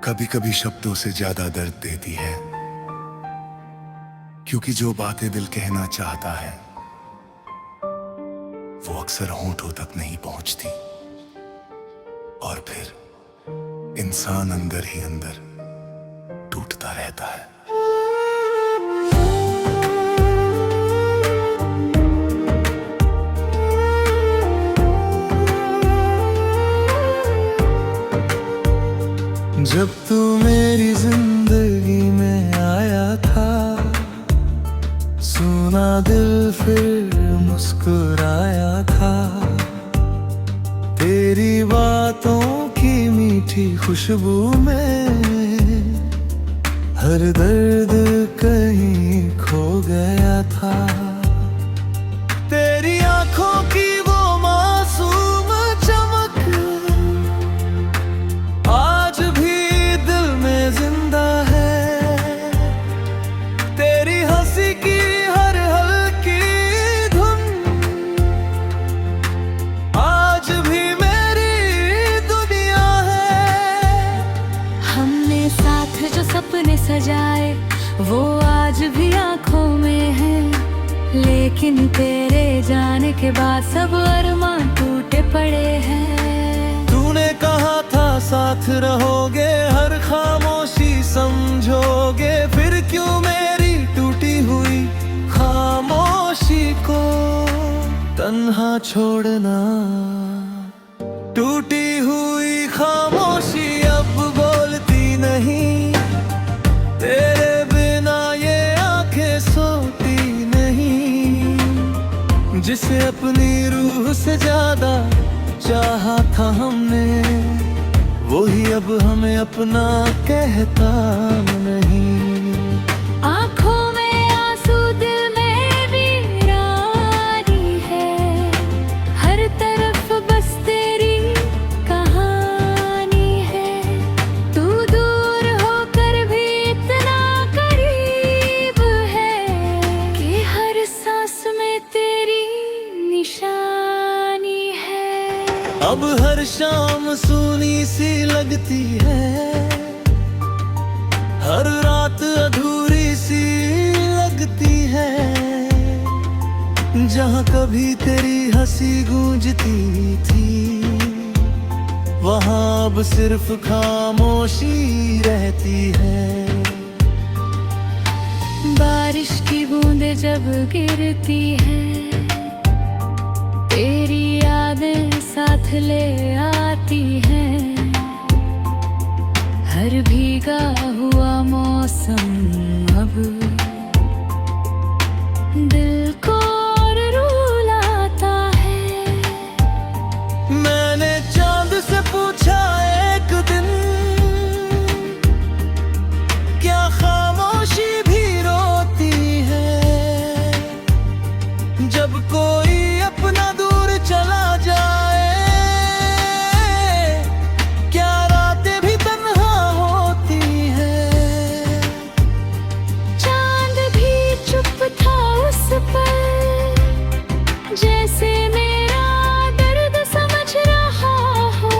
कभी कभी शब्दों से ज्यादा दर्द देती है, क्योंकि जो बातें दिल कहना चाहता है वो अक्सर होंठों तक नहीं पहुंचती, और फिर इंसान अंदर ही अंदर टूटता रहता है। जब तू मेरी जिंदगी में आया था, सुना दिल फिर मुस्कुराया था। तेरी बातों की मीठी खुशबू में हर दर्द कहीं खो गया था। तेरी आंखों की वो मासूम चमक आज भी दिल में जिंदा है। तेरी हंसी की हर हल्की धुन आज भी मेरी दुनिया है। हमने साथ जो सपने सजाए वो आज भी आंखों में है, लेकिन तेरे जाने के बाद सब अरमान टूटे पड़े हैं। तूने कहा था साथ रहोगे, हर खामोशी समझोगे, फिर क्यों मेरी टूटी हुई खामोशी को तन्हा छोड़ना। टूटी हुई खामोशी अब बोलती नहीं, तेरे बिना ये आंखें सोती नहीं। जिसे अपनी रूह से ज्यादा चाहा था हमने, वही अब हमें अपना कहता नहीं। आँखों में आंसू दिल में वीरानी है, हर तरफ बस तेरी कहानी है। तू दूर होकर भी इतना करीब है कि हर सांस में तेरी निशानी है। अब हर शाम सूनी सी लगती है, हर रात अधूरी सी लगती है। जहाँ कभी तेरी हंसी गूंजती थी, वहाँ अब सिर्फ खामोशी रहती है। बारिश की बूंदें जब गिरती है, तेरी यादें साथ ले आती हैं। हर भीगा हुआ मौसम अब दिल को और रुलाता है। मैंने चांद से पूछा एक दिन, क्या खामोशी भी रोती है? जब कोई अपना दूर चला जाए, क्या रातें भी तन्हा होती है? चांद भी चुप था उस पर, जैसे मेरा दर्द समझ रहा हो।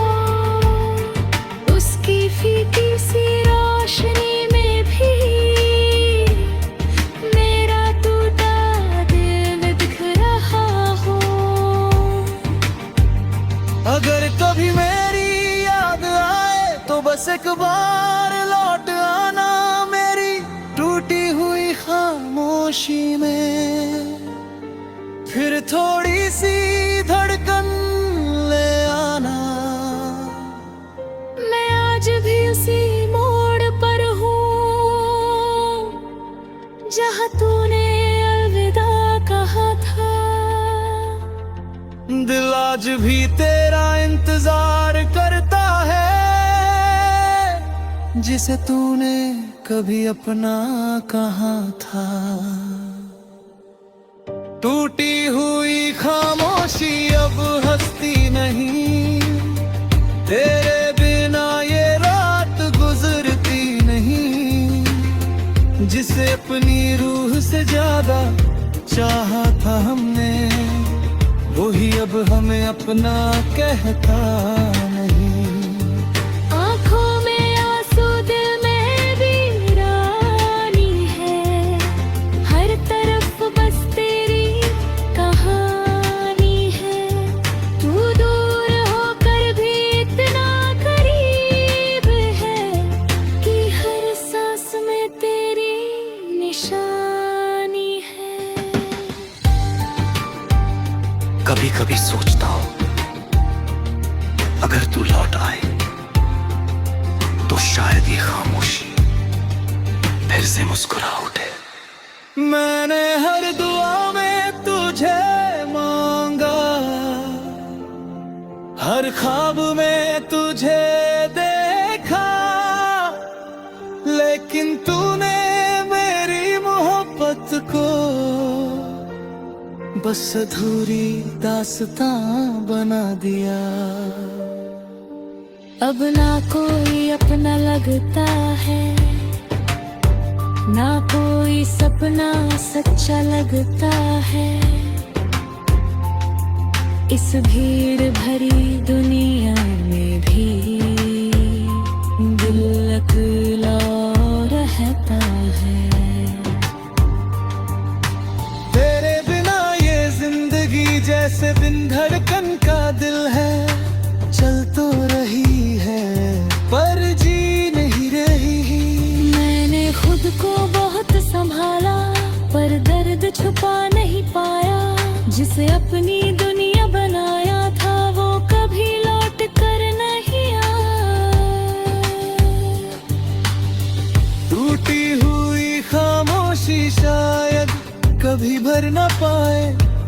उसकी फीकी सी रोशनी में भी मेरा टूटा दिल दिख रहा हो। अगर कभी मेरी याद आए तो बस एक बार लौट आना मेरी टूटी हुई खामोशी में। फिर थोड़ी सी धड़कन ले आना। मैं आज भी उसी मोड़ पर हूँ जहाँ तूने अलविदा कहा था। दिल आज भी तेरा इंतजार करता है, जिसे तूने कभी अपना कहा था। टूटी हुई खामोशी अब हंसती नहीं, तेरे बिना ये रात गुजरती नहीं। जिसे अपनी रूह से ज्यादा चाहा था हमने, वही अब हमें अपना कहता नहीं। आँखों में आंसू दिल में वीरानी है, हर तरफ बस तेरी कहानी है। तू दूर होकर भी इतना करीब है कि हर सांस में तेरी निशानी है। कभी कभी सोचता हूँ अगर तू लौट आए तो शायद ये खामोशी फिर से मुस्कुरा उठे। मैंने हर दुआ में तुझे मांगा, हर ख्वाब में तुझे देखा, लेकिन तूने मेरी मोहब्बत को बस अधूरी दास्तां बना दिया। अब ना कोई अपना लगता है, ना कोई सपना सच्चा लगता है। इस भीड़ भरी दुनिया में भी दिल अकेला रहता है। तेरे बिना ये जिंदगी जैसे बिन धड़कन का दिल है, चल तो रही है पर जी नहीं रही। मैंने खुद को बहुत संभाला पर दर्द छुपा नहीं पाया। जिसे अपनी दुनिया बनाया था वो कभी लौट कर नहीं आया। टूटी हुई खामोशी शायद कभी भर न पाए,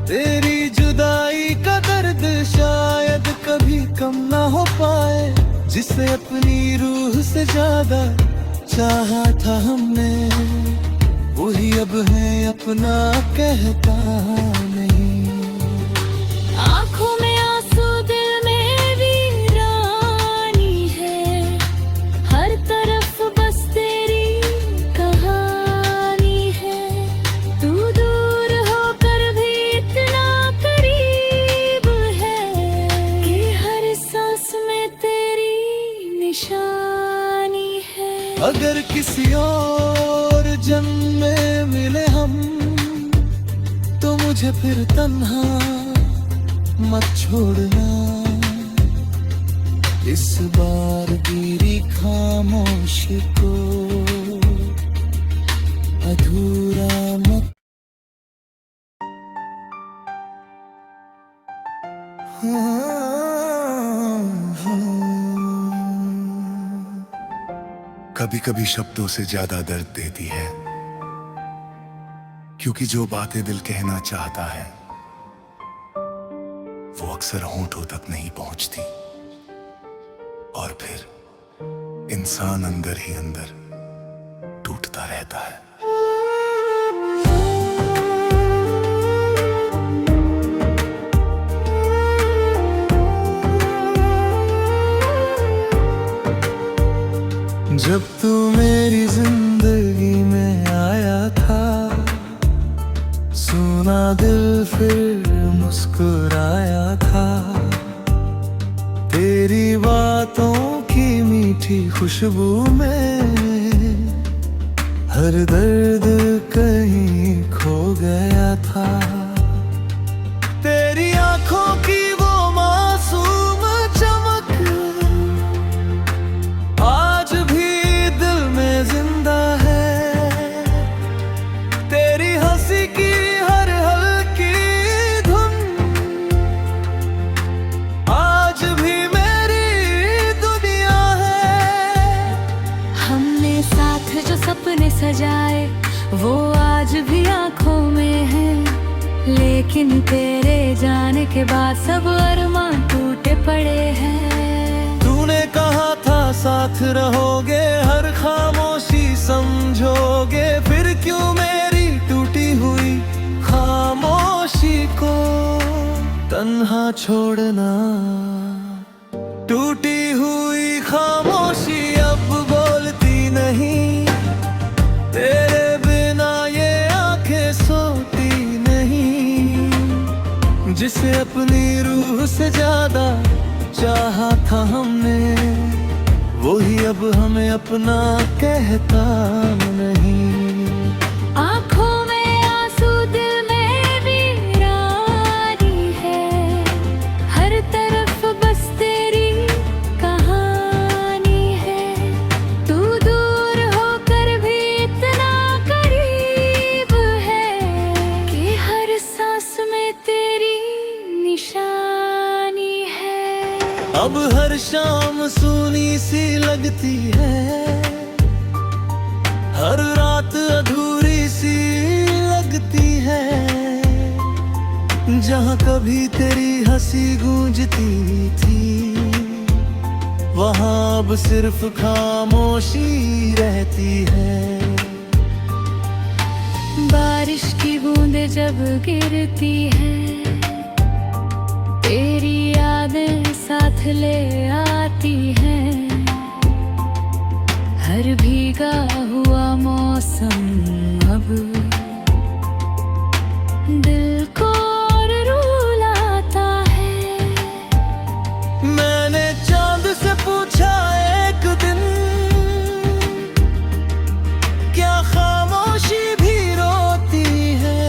तेरी जुदाई का दर्द शायद कभी कम ना हो पाए। जिसे अपनी रूह से ज्यादा चाहा था हमने, वही अब है अपना कहता नहीं। आँखों में आंसू दिल में वीरानी है, हर तरफ बस तेरी कहानी है। तू दूर होकर भी इतना करीब है कि हर सांस में तेरी निशानी है। अगर किसी और जन्म में मिले हम तो मुझे फिर तन्हा मत छोड़ना। इस बार गिरी खामोशी को अधूरा मत। कभी कभी शब्दों से ज्यादा दर्द देती है, क्योंकि जो बातें दिल कहना चाहता है वो अक्सर होंठों तक नहीं पहुंचती, और फिर इंसान अंदर ही अंदर टूटता रहता है। जब तू मेरी जिंदगी में आया था, सुना दिल फिर मुस्कुराया था। तेरी बातों की मीठी खुशबू में हर दर्द कहीं खो गया था। तेरी आंखों की वो मासूम चमक आज भी दिल में जिंदा है। तेरी हंसी की हर हल्की धुन आज भी मेरी दुनिया है। हमने साथ जो सपने सजाए वो आज भी आंखों में है, लेकिन तेरे जाने के बाद सब अरमान टूटे पड़े हैं। तूने कहा था साथ रहोगे, हर खामोशी समझोगे, फिर क्यों मेरी टूटी हुई खामोशी को तन्हा छोड़ना। टूटी हुई खामोशी अब बोलती नहीं, तेरे बिना ये आंखें सोती नहीं। जिसे अपनी रूह से ज्यादा चाहा था हमने, वही अब हमें अपना कहता नहीं। आँखों में आंसू, दिल में वीरानी है, हर तरफ बस तेरी कहानी है। तू दूर होकर भी इतना करीब है कि हर सांस में तेरी निशानी है। अब हर शाम सूनी सी लगती है, हर रात अधूरी सी लगती है। जहाँ कभी तेरी हंसी गूंजती थी, वहाँ अब सिर्फ खामोशी रहती है। बारिश की बूंदें जब गिरती है, तेरी यादें साथ ले आती हैं। हर भीगा हुआ मौसम अब दिल को और रुलाता है। मैंने चांद से पूछा एक दिन, क्या खामोशी भी रोती है?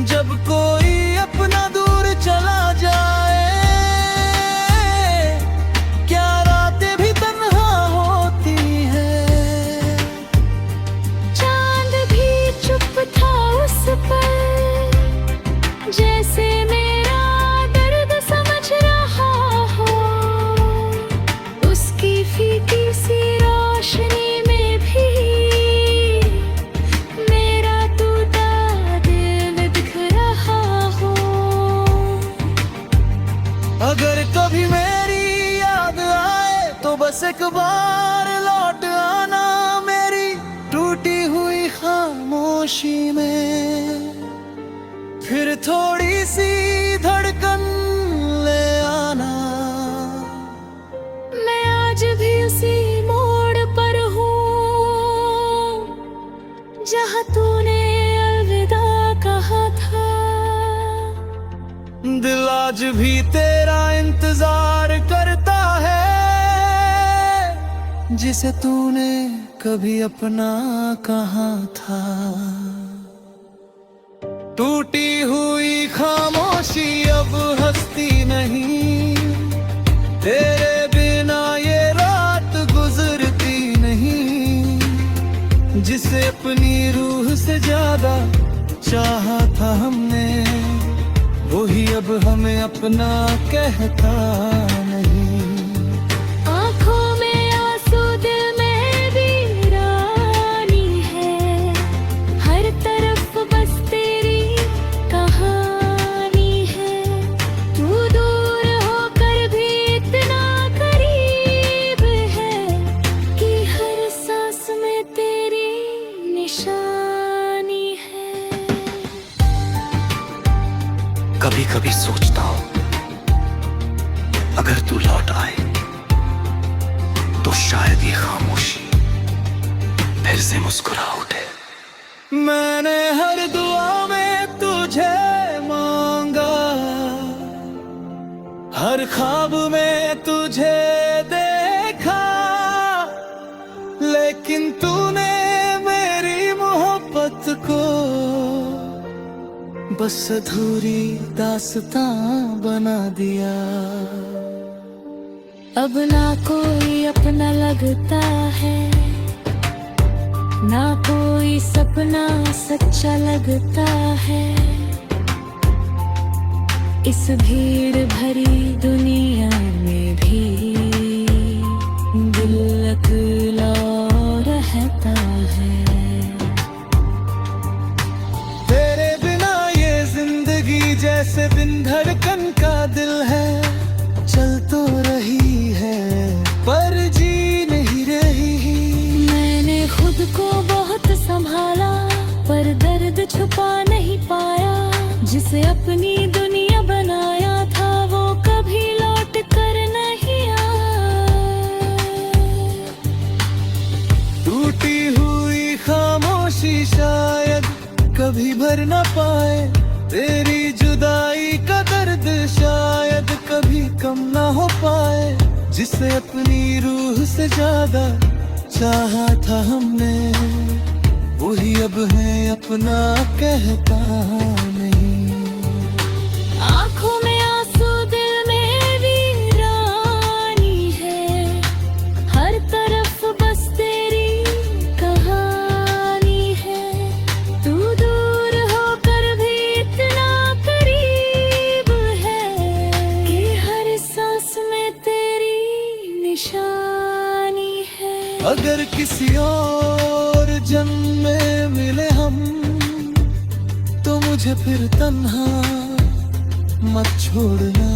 जब कोई अपना दूर चला जाए, क्या रातें भी तन्हा होती है? चांद भी चुप था उस पर, जैसे मेरा दर्द समझ रहा हो। उसकी फीकी सी रोशनी में भी मेरा टूटा दिल दिख रहा हो। अगर कभी मेरी याद आए तो बस एक बार लौट आना मेरी टूटी हुई खामोशी में। फिर थोड़ी सी धड़कन ले आना। मैं आज भी उसी मोड़ पर हूँ, जहाँ तूने अलविदा कहा था। दिल आज भी तेरा इंतजार करता है, जिसे तूने कभी अपना कहा था। टूटी हुई खामोशी अब हंसती नहीं, तेरे बिना ये रात गुजरती नहीं। जिसे अपनी रूह से ज्यादा चाहा था हमने, वही अब हमें अपना कहता नहीं। आँखों में आंसू, दिल में वीरानी है, हर तरफ बस तेरी कहानी है। तू दूर होकर भी इतना करीब है कि हर सांस में तेरी निशानी है। कभी कभी सोचता हूं, अगर तू लौट आए तो शायद ये खामोशी फिर से मुस्कुरा उठे। मैंने हर दुआ में तुझे मांगा, हर ख्वाब में तुझे देखा, लेकिन तूने मेरी मोहब्बत को बस अधूरी दास्तां बना दिया। अब ना कोई अपना लगता है, ना कोई सपना सच्चा लगता है। इस भीड़ भरी दुनिया में भी दिल अकेला रहता है। तेरे बिना ये जिंदगी जैसे बिन धड़कन का दिल है। चल तो रही है पर जी नहीं रही। मैंने खुद को बहुत संभाला, पर दर्द छुपा नहीं पाया। जिसे अपनी दुनिया बनाया था, वो कभी लौट कर नहीं आया। टूटी हुई खामोशी शायद कभी भर न पाए तेरी जुदाई का दर्द शायद कभी कम ना हो पाए, जिसे अपनी रूह से ज्यादा चाहा था हमने, वही अब है अपना कहता नहीं। आंखों में आंसू दिल में वीरानी है, हर तरफ बस तेरी कहानी है। तू दूर होकर भी इतना करीब है कि हर सांस में तेरी निशानी है। अगर किसी और जन्म में मिले हम, तो मुझे फिर तन्हा मत छोड़ना,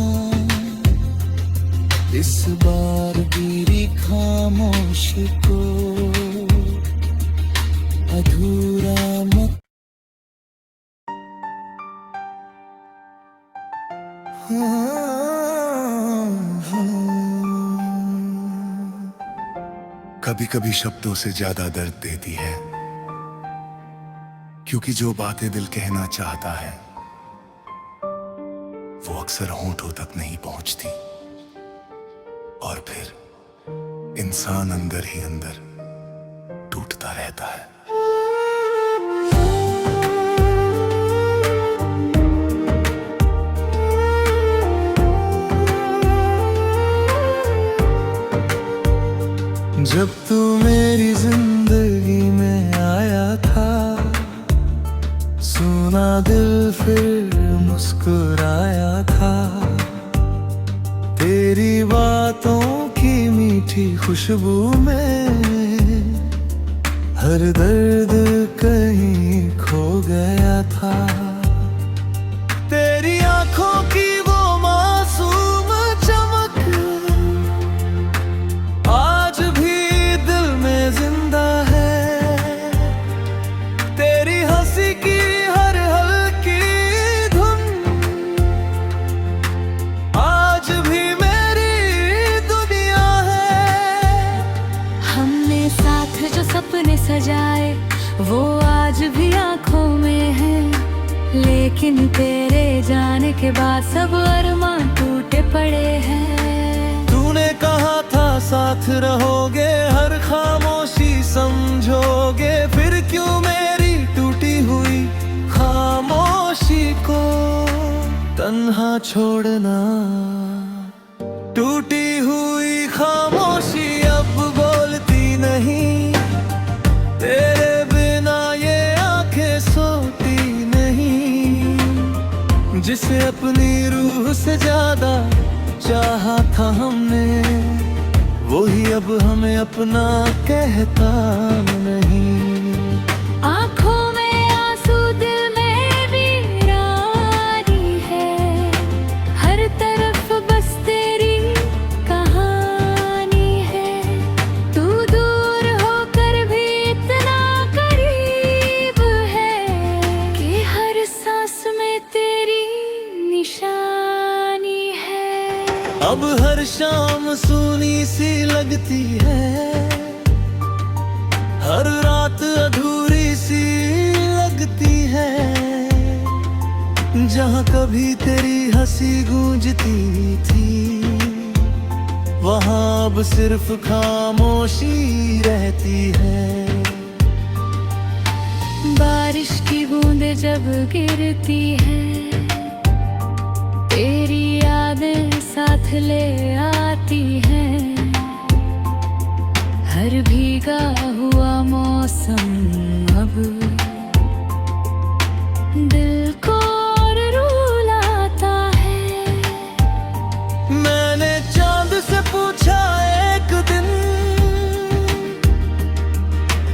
इस बार मेरी खामोशी को अधूरा मत। कभी कभी शब्दों से ज्यादा दर्द देती है, क्योंकि जो बातें दिल कहना चाहता है वो अक्सर होंठों तक नहीं पहुंचती, और फिर इंसान अंदर ही अंदर टूटता रहता है। जब तू मेरी जिंदगी में आया था, सुना दिल फिर मुस्कुराया था। तेरी बातों की मीठी खुशबू में हर दर्द कहीं खो गया था। तेरी आंखों की वो मासूम चमक आज भी दिल में जिंदा है। तेरी हंसी की हर हल्की धुन आज भी मेरी दुनिया है। हमने साथ जो सपने सजाए वो आज भी आंखों में है, लेकिन तेरे जाने के बाद सब अरमान टूटे पड़े हैं। तूने कहा था साथ रहोगे, हर खामोशी समझोगे, फिर क्यों मेरी टूटी हुई खामोशी को तन्हा छोड़ना। टूटी हुई खामोशी अब बोलती नहीं, तेरे बिना ये आंखें सोती नहीं। जिसे अपनी रूह से ज्यादा चाहा था हमने, वही अब हमें अपना कहता नहीं। आंखों में आंसू दिल में वीरानी है, हर तरफ बस तेरी कहानी है। तू दूर होकर भी इतना करीब है कि हर सांस में तेरी निशानी है। अब हर शाम सूनी सी लगती है, हर रात अधूरी सी लगती है। जहाँ कभी तेरी हंसी गूंजती थी, वहाँ अब सिर्फ खामोशी रहती है। बारिश की बूंदें जब गिरती है, तेरी यादें साथ ले आती हैं। हर भीगा हुआ मौसम अब दिल को और रुलाता है। मैंने चांद से पूछा एक दिन,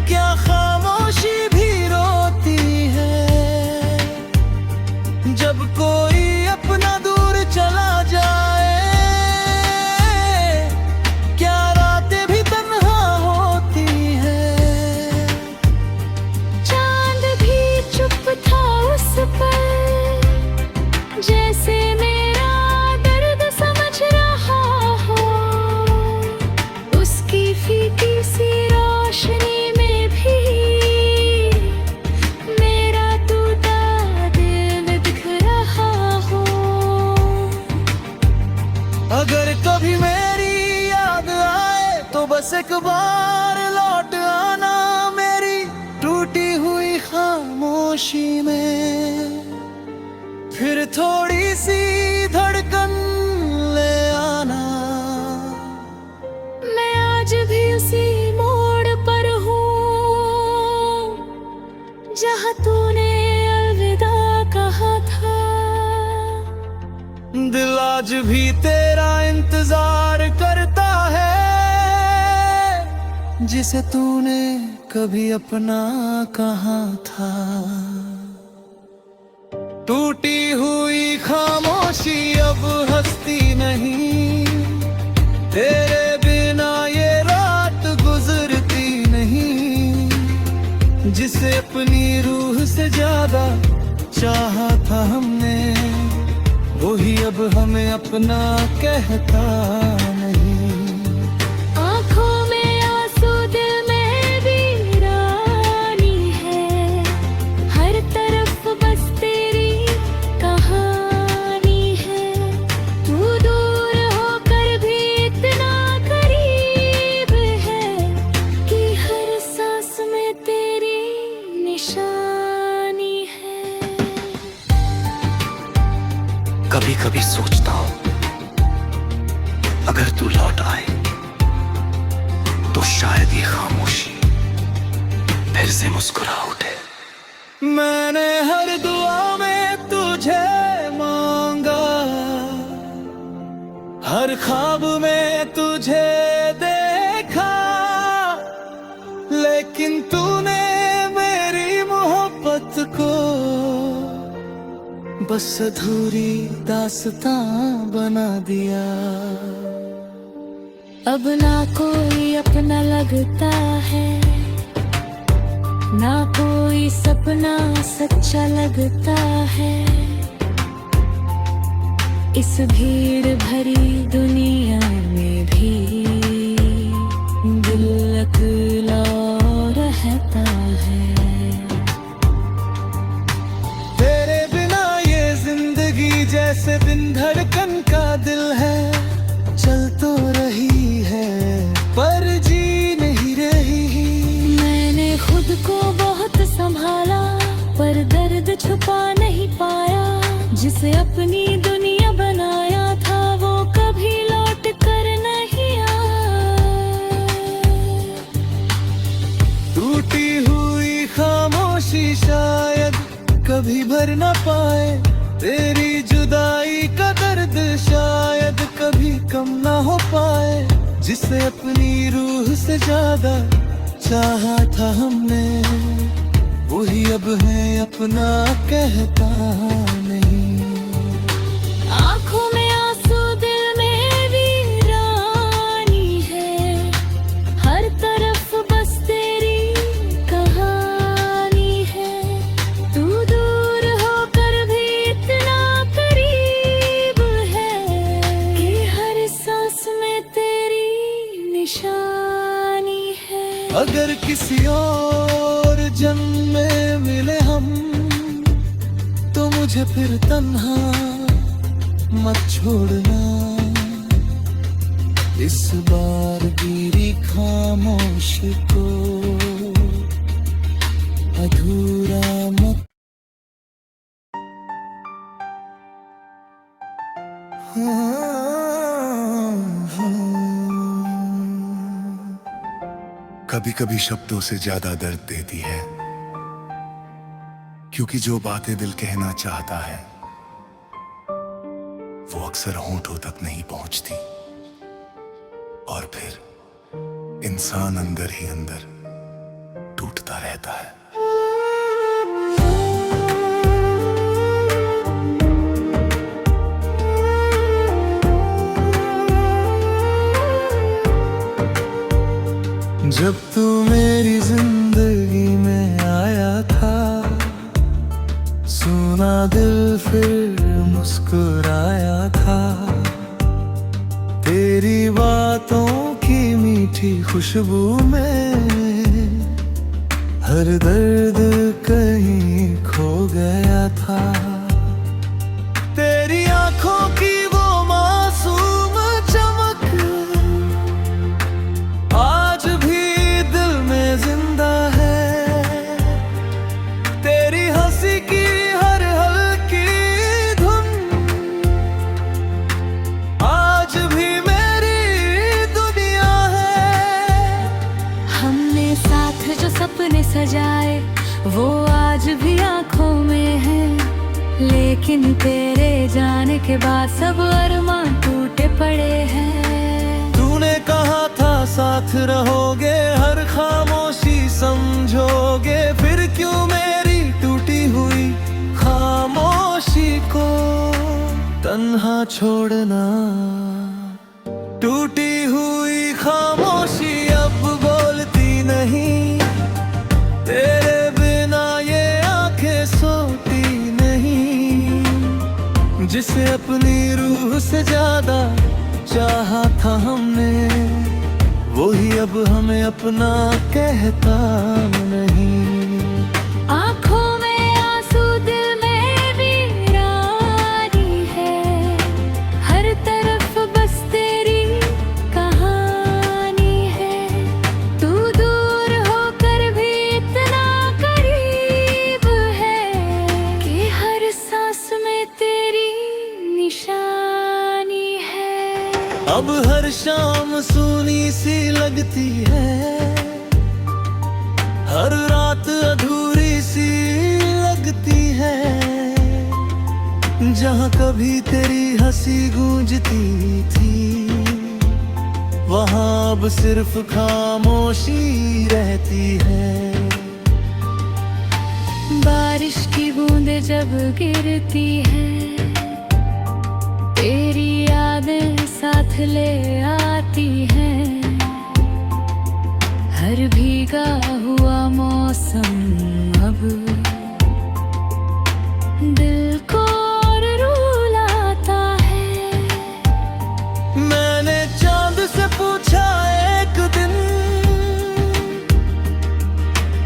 क्या खामोशी भी रोती है? जब कोई अपना दूर चला जाए, क्या रातें भी तन्हा होती है? चांद भी चुप था उस एक बार लौट आना मेरी टूटी हुई खामोशी में, फिर थोड़ी सी धड़कन ले आना। मैं आज भी उसी मोड़ पर हूँ जहाँ तूने अलविदा कहा था। दिल आज भी तेरा इंतजार करता है, जिसे तूने कभी अपना कहा था। टूटी हुई खामोशी अब हंसती नहीं, तेरे बिना ये रात गुजरती नहीं। जिसे अपनी रूह से ज्यादा चाहा था हमने, वही अब हमें अपना कहता नहीं। आँखों में आंसू दिल में वीरानी है, हर तरफ बस तेरी कहानी है। तू दूर होकर भी इतना करीब है कि हर सांस में तेरी निशानी है। कभी कभी सोचता हूँ अगर तू लौट आए तो शायद ये खामोशी फिर से मुस्कुरा उठे। मैंने हर दुआ में तुझे मांगा, हर ख्वाब में तुझे देखा, लेकिन तूने मेरी मोहब्बत को बस अधूरी दास्तां बना दिया। अब ना कोई अपना लगता है, ना कोई सपना सच्चा लगता है। इस भीड़ भरी दुनिया में भी दिल अकेला रहता है। तेरे बिना ये जिंदगी जैसे बिन धड़कन का दिल है, चल तो रही है पर जी नहीं रही। मैंने खुद को बहुत संभाला पर दर्द छुपा नहीं पाया। जिसे अपनी दुनिया बनाया था वो कभी लौट कर नहीं आया। टूटी हुई खामोशी शायद कभी भर ना पाए, तेरी जुदाई का दर्द शायद कभी कम ना हो पाए। जिसे अपनी रूह से ज्यादा चाहा था हमने, वही अब है अपना कहता नहीं। आँखों में आंसू दिल में वीरानी है, हर तरफ बस तेरी कहानी है। तू दूर होकर भी इतना करीब है कि हर सांस में तेरी निशानी है। अगर किसी और जन्म में मिले हम तो मुझे फिर तन्हा मत छोड़ना। इस बार गिरी खामोशी को अधूरा मत। कभी कभी शब्दों से ज्यादा दर्द देती है, क्योंकि जो बातें दिल कहना चाहता है वो अक्सर होंठों तक नहीं पहुंचती, और फिर इंसान अंदर ही अंदर टूटता रहता है। जब तू मेरी जिंदगी में आया था, सुना दिल फिर मुस्कुराया था। तेरी बातों की मीठी खुशबू में हर दर्द कहीं खो गया था। तेरी आंखों की वो मासूम चमक आज लेकिन तेरे जाने के बाद सब अरमां टूटे पड़े हैं। तूने कहा था साथ रहोगे, हर खामोशी समझोगे, फिर क्यों मेरी टूटी हुई खामोशी को तन्हा छोड़ना। टूटी हुई खामोशी अब बोलती नहीं, तेरे बिना ये आंखें सोती नहीं। जिसे अपनी रूह से ज्यादा चाहा था हमने, वही अब हमें अपना कहता नहीं। आँखों में आंसू, दिल में वीरानी है, हर तरफ बस तेरी कहानी है। तू दूर होकर भी इतना करीब है कि हर सांस में तेरी निशानी है। अब हर शाम सूनी सी लगती है, हर रात अधूरी सी लगती है। जहाँ कभी तेरी हंसी गूंजती थी, वहाँ अब सिर्फ खामोशी रहती है। बारिश की बूंदें जब गिरती है, तेरी यादें साथ ले आती हैं। हर भीगा हुआ मौसम अब दिल को और रुलाता है। मैंने चांद से पूछा एक दिन,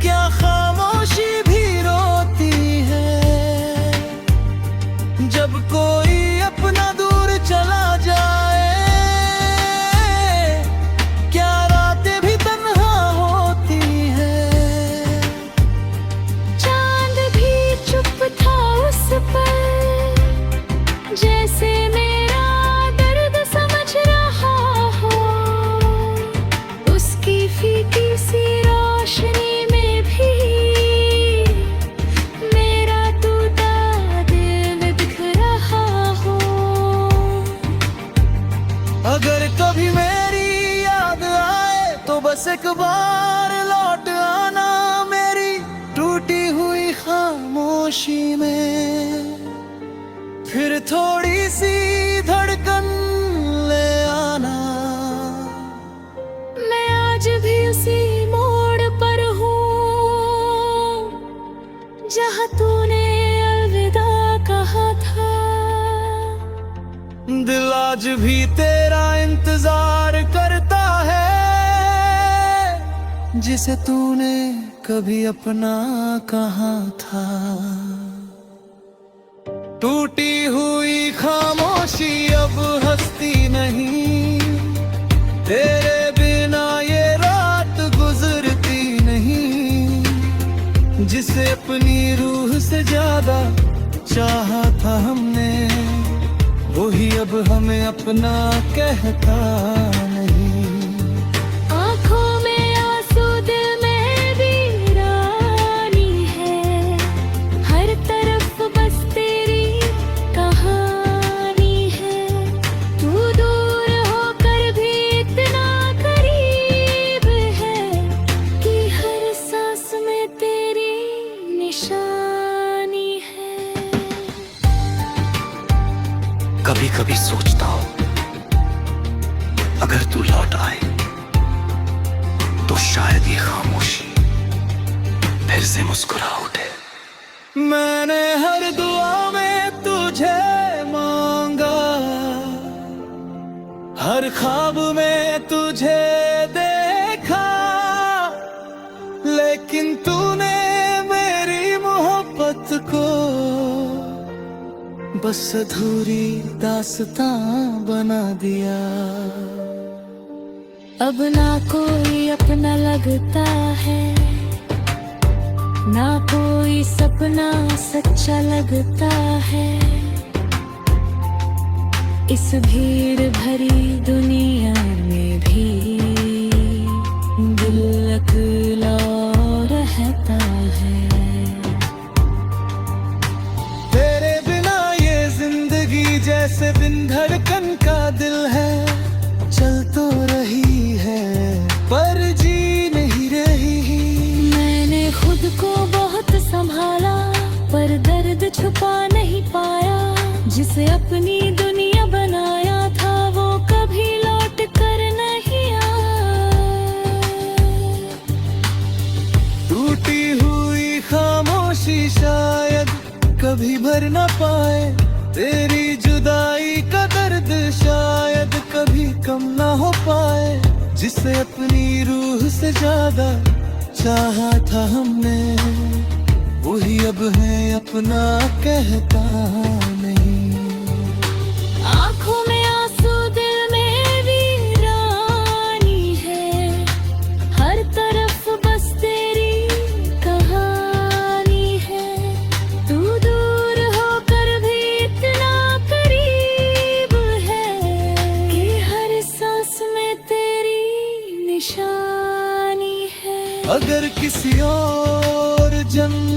क्या खामोशी भी रोती है? जब कोई अपना दूर चला जाए, क्या रातें भी तन्हा होती है? चांद भी चुप था उस पर, जैसे मेरा दर्द समझ रहा हो। उसकी फीकी सी रोशनी में भी मेरा टूटा दिल दिख रहा हो। अगर कभी मेरी याद आए तो बस एक बार लौट आना मेरी टूटी हुई खामोशी में। फिर थोड़ी सी धड़कन ले आना। मैं आज भी उसी मोड़ पर हूँ जहाँ तूने अलविदा कहा था। दिल आज भी तेरा इंतजार करता है, जिसे तूने कभी अपना कहा था। टूटी हुई खामोशी अब हंसती नहीं, तेरे बिना ये रात गुजरती नहीं। जिसे अपनी रूह से ज्यादा चाहा था हमने, वही अब हमें अपना कहता नहीं। आँखों में आंसू, दिल में वीरानी है, हर तरफ बस तेरी कहानी है। तू दूर होकर भी इतना करीब है कि हर सांस में तेरी निशानी है। कभी कभी सोचता हूँ, अगर तू लौट आए तो शायद ये खामोशी फिर से मुस्कुरा उठे। मैंने हर दुआ में तुझे मांगा, हर ख्वाब में तुझे देखा, लेकिन तूने मेरी मोहब्बत को बस अधूरी दास्तां बना दिया। अब ना कोई अपना लगता है, ना कोई सपना सच्चा लगता है। इस भीड़ भरी दुनिया में भी दिल अकेला रहता है। तेरे बिना जैसे बिन धड़कन का दिल है, चल तो रही है पर जी नहीं रही। मैंने खुद को बहुत संभाला पर दर्द छुपा नहीं पाया, जिसे अपनी दुनिया बनाया था वो कभी लौट कर नहीं आया। टूटी हुई खामोशी शायद कभी भर न पाए, तेरी जुदाई का दर्द शायद कभी कम ना हो पाए। जिसे अपनी रूह से ज्यादा चाहा था हमने, वही अब है अपना कहता नहीं। आँखों में आंसू दिल में वीरानी है, हर तरफ बस तेरी कहानी है। तू दूर होकर भी इतना करीब है कि हर सांस में तेरी निशानी है। अगर किसी और जन्म